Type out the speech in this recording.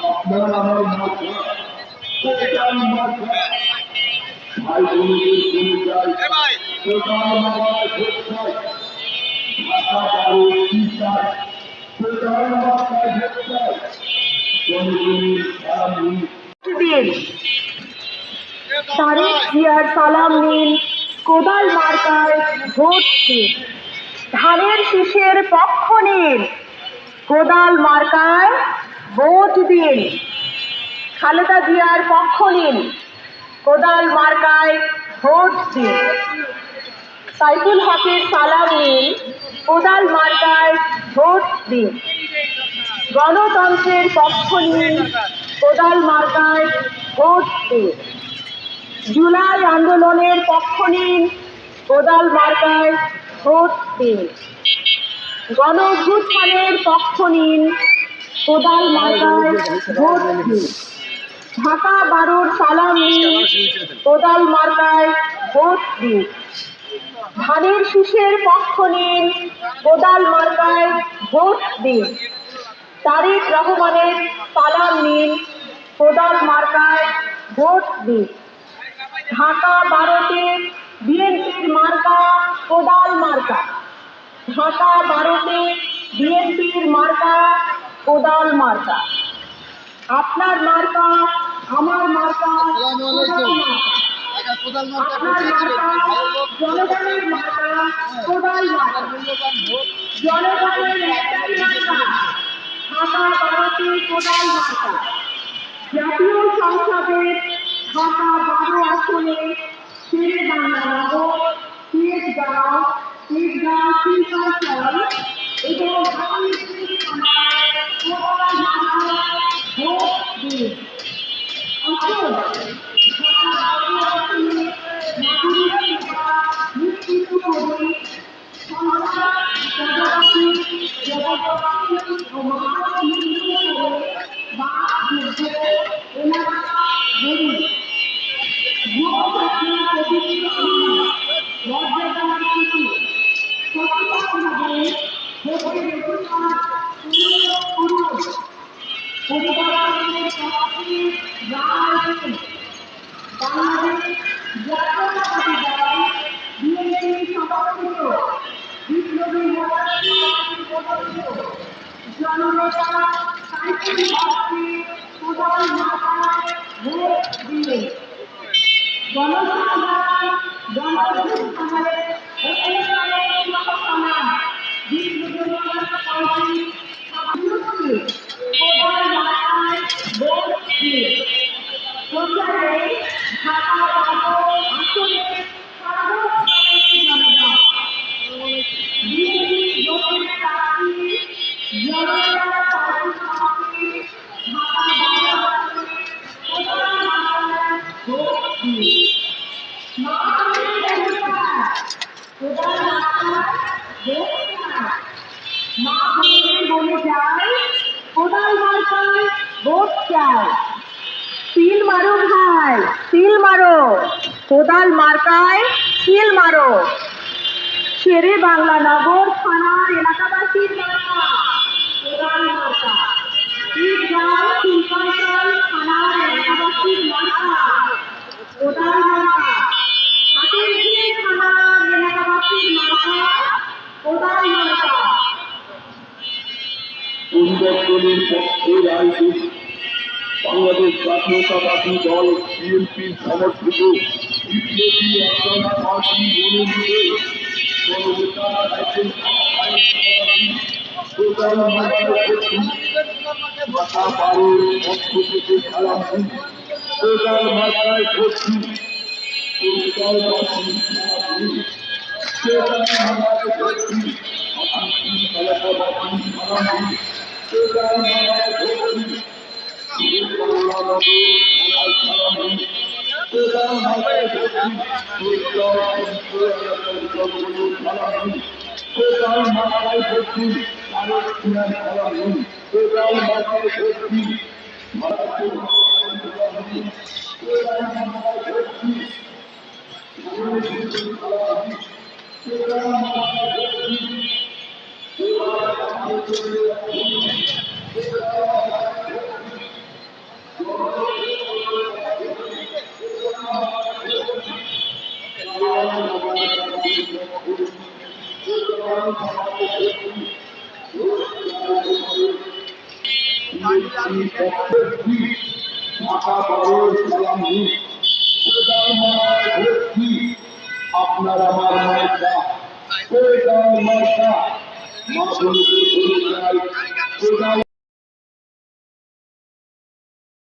আপনার আমার মাথা ভাই বোনদের জন্য চাই প্রধান মাথায় ভোট চাই ঢাকা বারো কি চাই প্রধান মাথায় ভোট চাই জনগণের সামনে তারেক জিয়ার সালাম নিন, কোদাল মার্কায় ভোট দিন। ধানের শীষের পক্ষ নিন, কোদাল মার্কায় ভোট দিন। খালেদা জিয়ার পক্ষ নিন, কোদাল মার্কায় ভোট দিন। সাইফুল হকের সালাম নিন, কোদাল মার্কায় ভোট দিন। গণতন্ত্রের পক্ষ নিন, কোদাল মার্কায় ভোট দিন। জুলাই আন্দোলনের পক্ষ নিন, কোদাল মার্কায় ভোট দিন। গণ অভ্যুত্থানের পক্ষ নিন, কোদাল মার্কায় ভোট দিন। ঢাকা বারোর সালাম নিন, কোদাল মার্কায় ভোট দিন। ধানের শীষের পক্ষ নিন, কোদাল মার্কায় ভোট দিন। তারেক রহমানের সালাম নিন, কোদাল মার্কায় ভোট দিন। ঢাকা বারোতে বিএনপির মার্কা কোদাল মার্কা। ঢাকা বারোতে বিএনপির মার্কা কোদাল মার্কা। আপনার মার্কা আমার মার্কা কোদাল মার্কা। আপনার মার্কা জনগণের মার্কা কোদাল মার্কা। জনগণের একটাই মার্কা, ঢাকা বারোতে কোদাল মার্কা। জাতীয় সংসদের ঢাকা বারো আসনে শেরে বাংলা নগর, তেজগাঁও, শিল্পাঞ্চল এবং ভোট দিন। আসুন ঢাকা বারো আসনে নাগরিক সেবা নিশ্চিত করে সংস্কার জনগণকে জনগণকে ও মানবমূল্য করে বাদ যুদ্ধ এলাকা গড়ি। ভোট আপনার পবিত্র মর্যাদার শিশু সচেতনভাবে ভোটের অধিকার প্রয়োগ করুন। পরিবর্তনের পক্ষে রায় দিন। বাংলাদেশ জাতীয়তাবাদী দল বিএনপি সমর্থিত বিপ্লবী সদস্য জননেতা সাইফুল হককে কোদাল মার্কায় ভোট দিন। গণসংগ্রাম গণঅভ্যুত্থানের কোদাল মার্কায় ভোট দিন। প্রচারে ঢাকা বারো আসনে সর্বস্তরের জনগণ বিএনপি জোটের প্রার্থী জননেতা সাইফুল হককে ঢাকা বারো আসনে কোদাল মার্কায় ভোট দিন। কোদাল মার্কায় ভোট চাই। মা বোনদের বলে যায়, কোদাল মার্কায় ভোট চাই। সিল মারো ভাই, সিল মারো, কোদাল মার্কায় সিল মারো। শেরে বাংলা নগর থানার এলাকাবাসীর মার্কা কোদাল মার্কা। তেজগাঁও শিল্পাঞ্চল থানার এলাকাবাসীর মার্কা কোদাল মার্কা। হাতিরঝিল থানার এলাকাবাসীর মার্কা কোদাল মার্কা। পরিবর্তনের পক্ষে রায় দিন। বাংলাদেশ জাতীয়তাবাদী দল বিএনপি সমর্থিত বিপ্লবী একজন পার্টি মনোনীত জননেতা কোদাল মার্কায় ঢাকা বারোর পক্ষ থেকে সালাম দিন। কোদাল মার্কায় ভোট দিন। আপনার আমার মার্কা মার্কা মা বলতে চাই